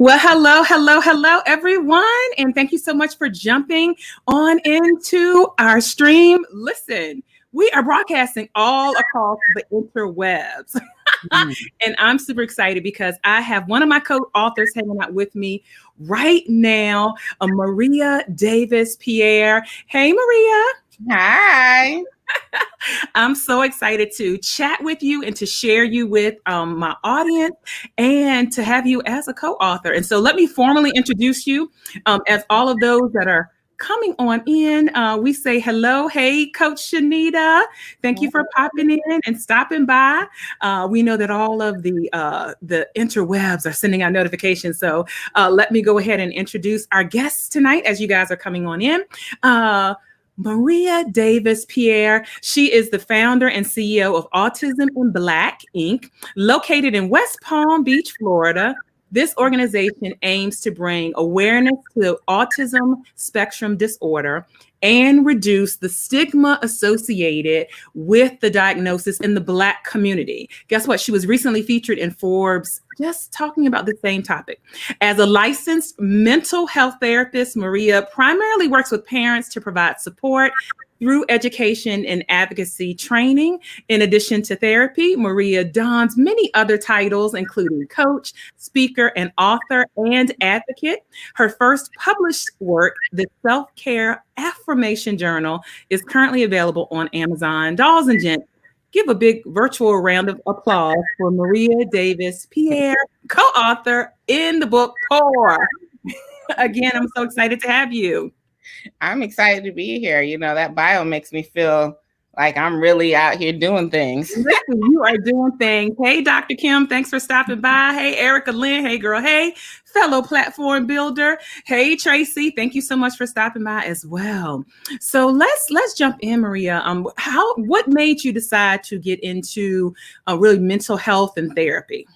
Well, hello, everyone. And thank you so much for jumping on into our stream. Listen, we are broadcasting all across the interwebs. Mm. And I'm super excited because I have one of my co-authors hanging out with me right now, Maria Davis-Pierre. Hey, Maria. Hi. I'm so excited to chat with you and to share you with my audience and to have you as a co-author. And so let me formally introduce you as all of those that are coming on in. We say hello. Hey, Coach Shanita. Thank you for popping in and stopping by. We know that all of the interwebs are sending out notifications. So let me go ahead and introduce our guests tonight as you guys are coming on in. Maria Davis-Pierre. She is the founder and CEO of Autism in Black, Inc., located in West Palm Beach, Florida. This organization aims to bring awareness to autism spectrum disorder and reduce the stigma associated with the diagnosis in the Black community. Guess what? She was recently featured in Forbes just talking about the same topic. As a licensed mental health therapist, Maria primarily works with parents to provide support through education and advocacy training. In addition to therapy, Maria dons many other titles, including coach, speaker, and author and advocate. Her first published work, The Self-Care Affirmation Journal, is currently available on Amazon. Dolls and gents, give a big virtual round of applause for Maria Davis-Pierre, co-author in the book Pour. Again, I'm so excited to have you. I'm excited to be here. You know, that bio makes me feel like I'm really out here doing things. Listen, you are doing things. Hey, Dr. Kim, thanks for stopping by. Hey, Erica Lynn. Hey, girl. Hey, fellow platform builder. Hey, Tracy. Thank you so much for stopping by as well. So let's jump in, Maria. What made you decide to get into really mental health and therapy?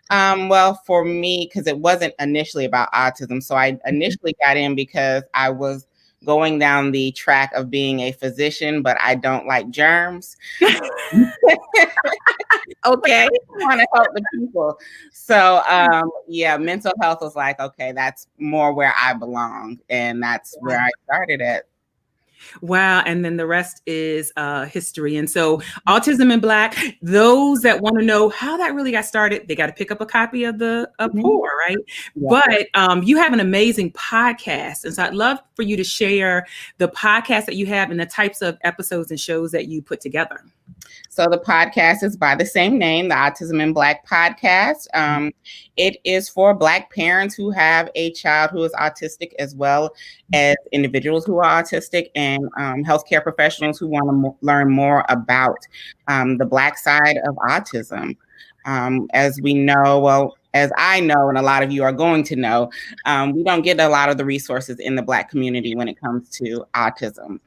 Well, for me, because it wasn't initially about autism. So I initially got in because I was going down the track of being a physician, but I don't like germs. Okay. I want to help the people. So yeah, mental health was like, okay, that's more where I belong. And that's where I started at. Wow. And then the rest is history. And so Autism in Black, those that want to know how that really got started, they got to pick up a copy of the Pour, right? Yeah. But you have an amazing podcast. And so I'd love for you to share the podcast that you have and the types of episodes and shows that you put together. So the podcast is by the same name, the Autism in Black podcast. It is for Black parents who have a child who is autistic, as well as individuals who are autistic, and healthcare professionals who want to learn more about the Black side of autism. As we know, well, as I know, and a lot of you are going to know, we don't get a lot of the resources in the Black community when it comes to autism.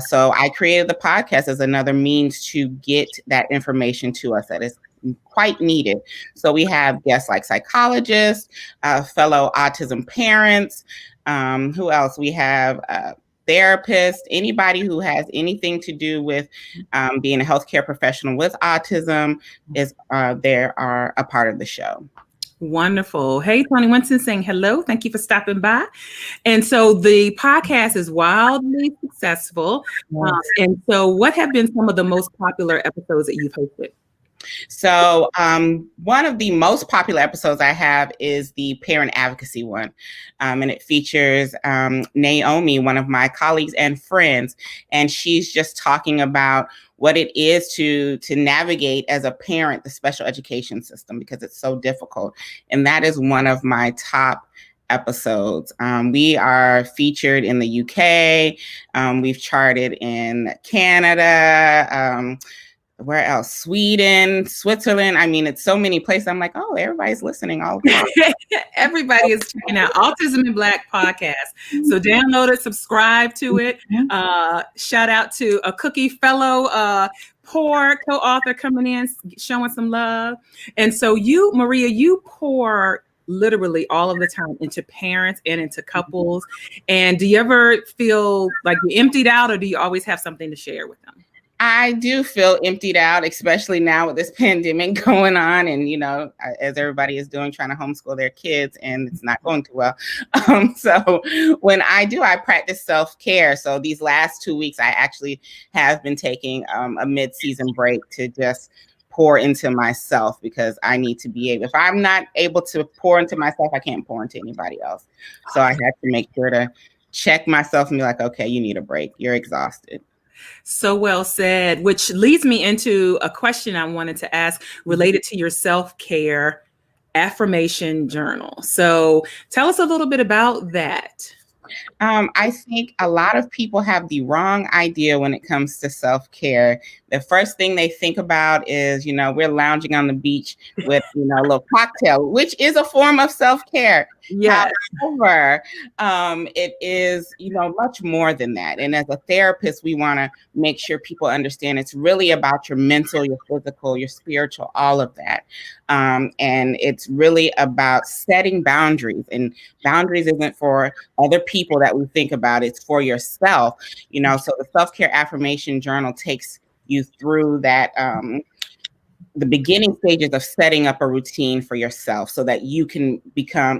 So I created the podcast as another means to get that information to us that is quite needed. So we have guests like psychologists, fellow autism parents. Who else? We have therapists, anybody who has anything to do with being a healthcare professional with autism is there are a part of the show. Wonderful. Hey, Tony Winston saying hello. Thank you for stopping by. And so the podcast is wildly successful. Yes. And so what have been some of the most popular episodes that you've hosted? So one of the most popular episodes I have is the parent advocacy one. And it features Naomi, one of my colleagues and friends. And she's just talking about what it is to navigate as a parent, the special education system, because it's so difficult. And that is one of my top episodes. We are featured in the UK. We've charted in Canada. Where else? Sweden, Switzerland. I mean, it's so many places. I'm like, oh, everybody's listening all the time. Everybody is checking out Autism in Black podcast. So download it, subscribe to it. Shout out to a cookie fellow Pour co-author coming in, showing some love. And so you, Maria, you pour literally all of the time into parents and into couples. And do you ever feel like you're emptied out, or do you always have something to share with them? I do feel emptied out, especially now with this pandemic going on, and as everybody is doing, trying to homeschool their kids, and it's not going too well. So when I practice self-care. So these last 2 weeks, I actually have been taking a mid-season break to just pour into myself, because I need to be able. If I'm not able to pour into myself, I can't pour into anybody else. So I have to make sure to check myself and be like, okay, you need a break. You're exhausted. So well said, which leads me into a question I wanted to ask related to your self-care affirmation journal. So tell us a little bit about that. I think a lot of people have the wrong idea when it comes to self-care. The first thing they think about is, we're lounging on the beach with, a little cocktail, which is a form of self-care. Yes. However, it is, much more than that. And as a therapist, we want to make sure people understand it's really about your mental, your physical, your spiritual, all of that. And it's really about setting boundaries. And boundaries isn't for other people that we think about. It's for yourself. So the self-care affirmation journal takes you through that, the beginning stages of setting up a routine for yourself, so that you can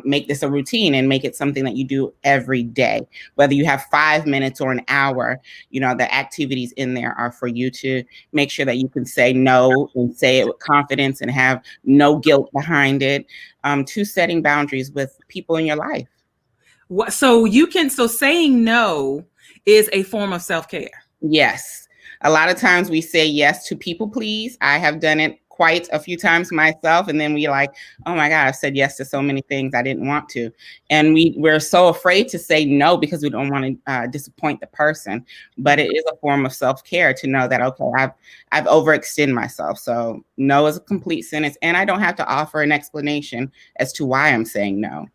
make this a routine and make it something that you do every day. Whether you have 5 minutes or an hour, the activities in there are for you to make sure that you can say no, and say it with confidence, and have no guilt behind it, to setting boundaries with people in your life. So saying no is a form of self-care. Yes. A lot of times we say yes to people please. I have done it quite a few times myself. And then we're like, oh my God, I've said yes to so many things I didn't want to. And we're so afraid to say no because we don't want to disappoint the person. But it is a form of self-care to know that, okay, I've overextended myself. So no is a complete sentence. And I don't have to offer an explanation as to why I'm saying no.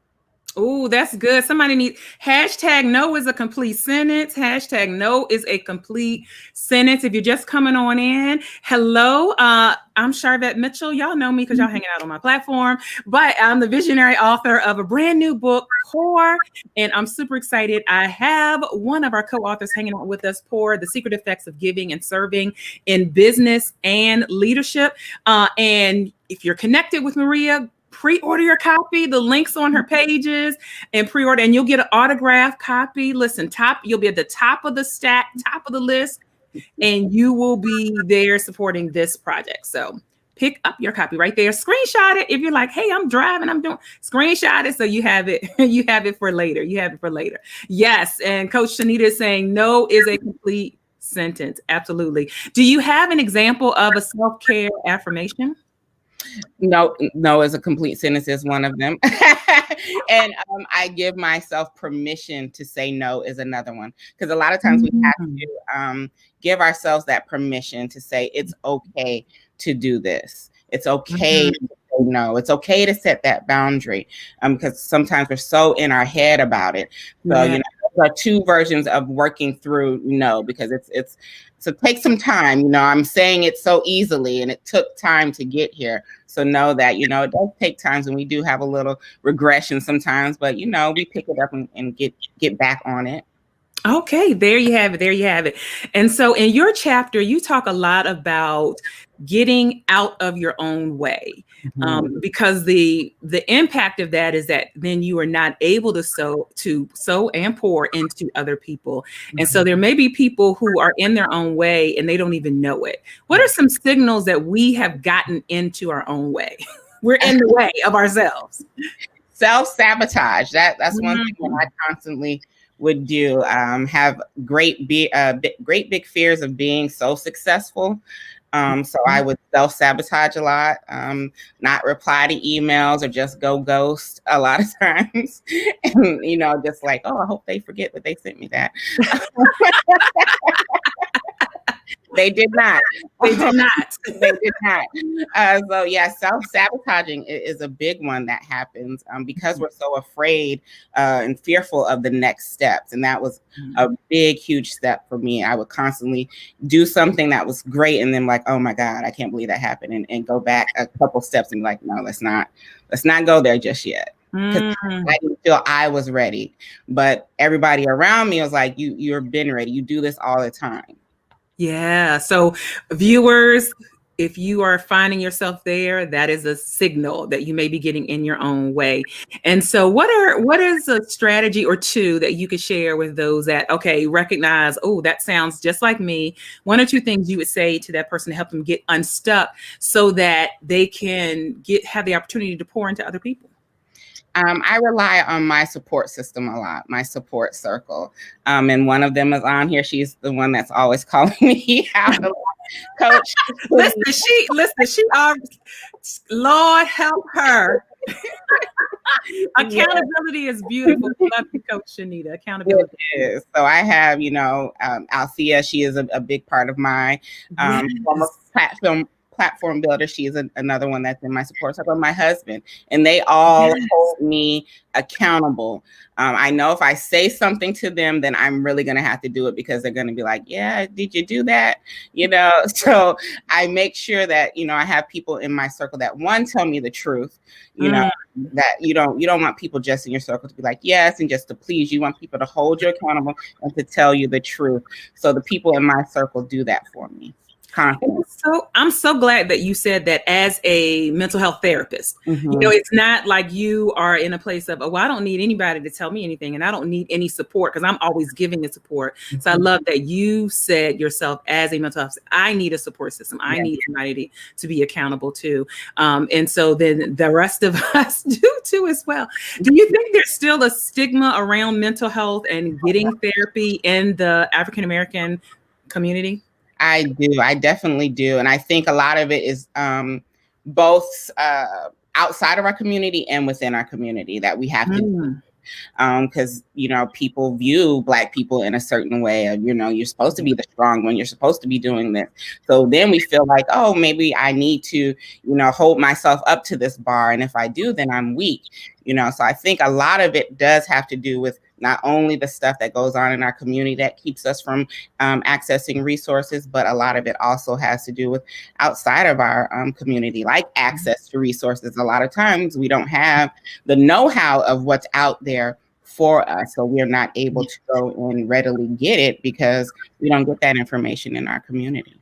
Oh, that's good. Somebody needs #no is a complete sentence. #no is a complete sentence. If you're just coming on in, hello, I'm Charvette Mitchell. Y'all know me because y'all hanging out on my platform, but I'm the visionary author of a brand new book, Pour, and I'm super excited. I have one of our co-authors hanging out with us, Pour, The Secret Effects of Giving and Serving in Business and Leadership. And if you're connected with Maria, pre-order your copy. The link's on her pages, and pre-order, and you'll get an autographed copy. Listen, you'll be at the top of the stack, top of the list, and you will be there supporting this project. So pick up your copy right there. Screenshot it. If you're like, hey, I'm driving, screenshot it so you have it. You have it for later. Yes. And Coach Shanita is saying no is a complete sentence. Absolutely. Do you have an example of a self-care affirmation? No is a complete sentence is one of them. And I give myself permission to say no is another one. Because a lot of times we have to give ourselves that permission to say it's okay to do this. It's okay to say no. It's okay to set that boundary. Because sometimes we're so in our head about it. So, there are two versions of working through no, because so take some time. I'm saying it so easily, and it took time to get here. So know that, it does take times, and we do have a little regression sometimes, but, we pick it up and get back on it. Okay, there you have it. And so in your chapter, you talk a lot about getting out of your own way, because the impact of that is that then you are not able to sow and pour into other people. And so there may be people who are in their own way and they don't even know it. What are some signals that we have gotten into our own way? We're in the way of ourselves. Self-sabotage. That's one thing that I constantly would do. Have great big fears of being so successful. So I would self-sabotage a lot, not reply to emails, or just go ghost a lot of times. And, just like, oh, I hope they forget that they sent me that. They did not. So yeah, self-sabotaging is a big one that happens because we're so afraid and fearful of the next steps. And that was a big, huge step for me. I would constantly do something that was great, and then like, oh my God, I can't believe that happened, and go back a couple steps and be like, no, let's not go there just yet. Because I didn't feel I was ready, but everybody around me was like, you've been ready. You do this all the time. Yeah. So, viewers, if you are finding yourself there, that is a signal that you may be getting in your own way. And so, what is a strategy or two that you could share with those that recognize, oh, that sounds just like me? One or two things you would say to that person to help them get unstuck, so that they can have the opportunity to pour into other people. I rely on my support system a lot, my support circle. And one of them is on here. She's the one that's always calling me out a lot. Coach. Listen, Lord help her. Accountability is beautiful. Love you, Coach Shanita. Accountability is. So I have, Althea. She is a big part of my former platform builder. She is another one that's in my support circle. My husband, and they all hold me accountable. I know if I say something to them, then I'm really going to have to do it, because they're going to be like, yeah, did you do that? So I make sure that, I have people in my circle that, one, tell me the truth, that you don't want people just in your circle to be like, yes, and just to please. You want people to hold you accountable and to tell you the truth. So the people in my circle do that for me. So I'm so glad that you said that as a mental health therapist. Mm-hmm. It's not like you are in a place of, I don't need anybody to tell me anything, and I don't need any support, because I'm always giving the support. Mm-hmm. So I love that you said yourself, as a mental health, I need a support system. I need somebody to be accountable to. And so then the rest of us do too as well. Do you think there's still a stigma around mental health and getting therapy in the African American community? I do. I definitely do. And I think a lot of it is both outside of our community and within our community that we have to do. Because, people view Black people in a certain way of, you're supposed to be the strong one. You're supposed to be doing this. So then we feel like, oh, maybe I need to, hold myself up to this bar. And if I do, then I'm weak. So I think a lot of it does have to do with not only the stuff that goes on in our community that keeps us from accessing resources, but a lot of it also has to do with outside of our community, like access to resources. A lot of times we don't have the know-how of what's out there for us. So we're not able to go and readily get it because we don't get that information in our community.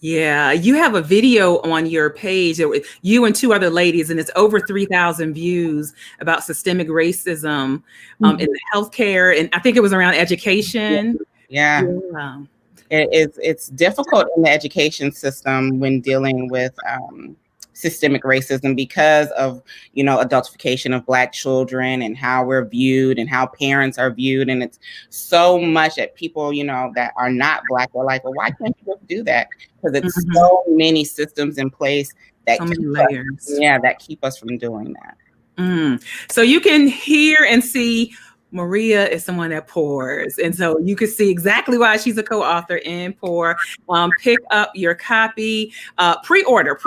Yeah, you have a video on your page, you and two other ladies, and it's over 3,000 views, about systemic racism in the healthcare, and I think it was around education. Yeah. It's difficult in the education system when dealing with systemic racism because of, adultification of Black children and how we're viewed and how parents are viewed. And it's so much that people, that are not Black are like, well, why can't you just do that? Because it's so many systems in place that keep us from doing that. So you can hear and see Maria is someone that pours. And so you can see exactly why she's a co-author in Pour. Pick up your copy, pre-order.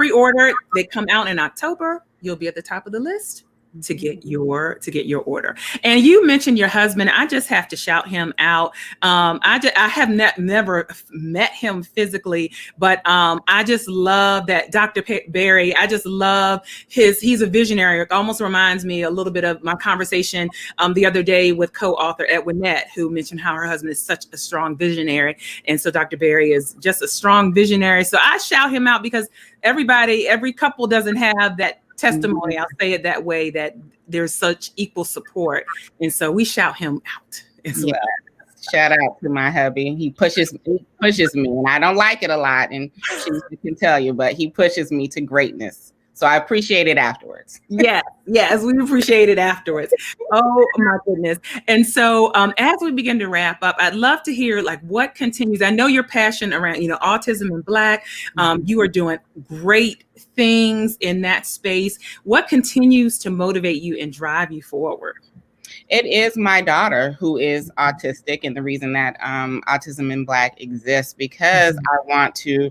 They come out in October. You'll be at the top of the list to get your order. And you mentioned your husband. I just have to shout him out. I have never met him physically, but I just love that Dr. Barry. I just love he's a visionary. It almost reminds me a little bit of my conversation the other day with co-author Edwinette, who mentioned how her husband is such a strong visionary. And so Dr. Barry is just a strong visionary. So I shout him out because every couple doesn't have that testimony. I'll say it that way, that there's such equal support. And so we shout him out as well. Shout out to my hubby. He pushes me, and I don't like it a lot, and she can tell you, but he pushes me to greatness. So I appreciate it afterwards. Yes, we appreciate it afterwards. Oh my goodness. And so as we begin to wrap up, I'd love to hear what continues. I know your passion around, autism and Black. You are doing great things in that space. What continues to motivate you and drive you forward? It is my daughter who is autistic, and the reason that Autism in Black exists, because I want to,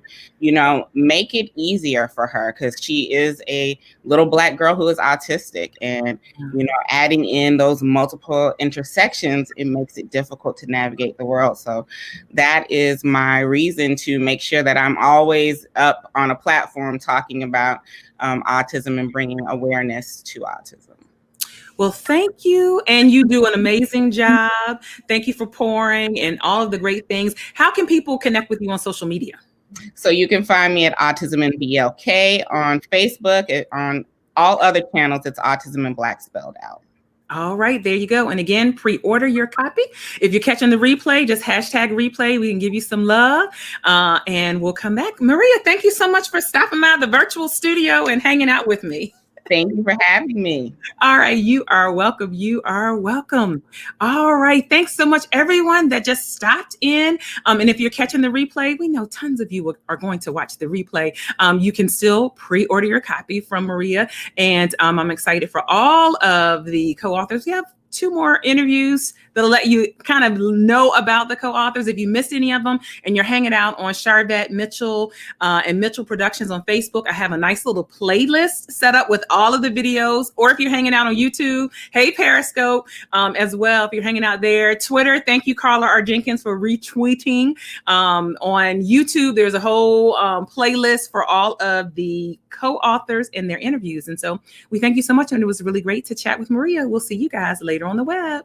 make it easier for her, because she is a little Black girl who is autistic, and, adding in those multiple intersections, it makes it difficult to navigate the world. So that is my reason to make sure that I'm always up on a platform talking about autism and bringing awareness to autism. Well, thank you. And you do an amazing job. Thank you for pouring and all of the great things. How can people connect with you on social media? So you can find me at Autism and BLK on Facebook. On all other channels, it's Autism and Black spelled out. All right, there you go. And again, pre-order your copy. If you're catching the replay, just hashtag replay. We can give you some love and we'll come back. Maria, thank you so much for stopping by the virtual studio and hanging out with me. Thank you for having me. All right, you are welcome. You are welcome. All right, thanks so much, everyone that just stopped in. And if you're catching the replay, we know tons of you are going to watch the replay. You can still pre-order your copy from Maria, and I'm excited for all of the co-authors. We have 2 more interviews that'll let you kind of know about the co-authors. If you missed any of them and you're hanging out on Charvette Mitchell and Mitchell Productions on Facebook, I have a nice little playlist set up with all of the videos. Or if you're hanging out on YouTube, hey, Periscope as well, if you're hanging out there. Twitter, thank you, Carla R. Jenkins, for retweeting. On YouTube, there's a whole playlist for all of the co-authors and their interviews. And so we thank you so much. And it was really great to chat with Maria. We'll see you guys later on the web.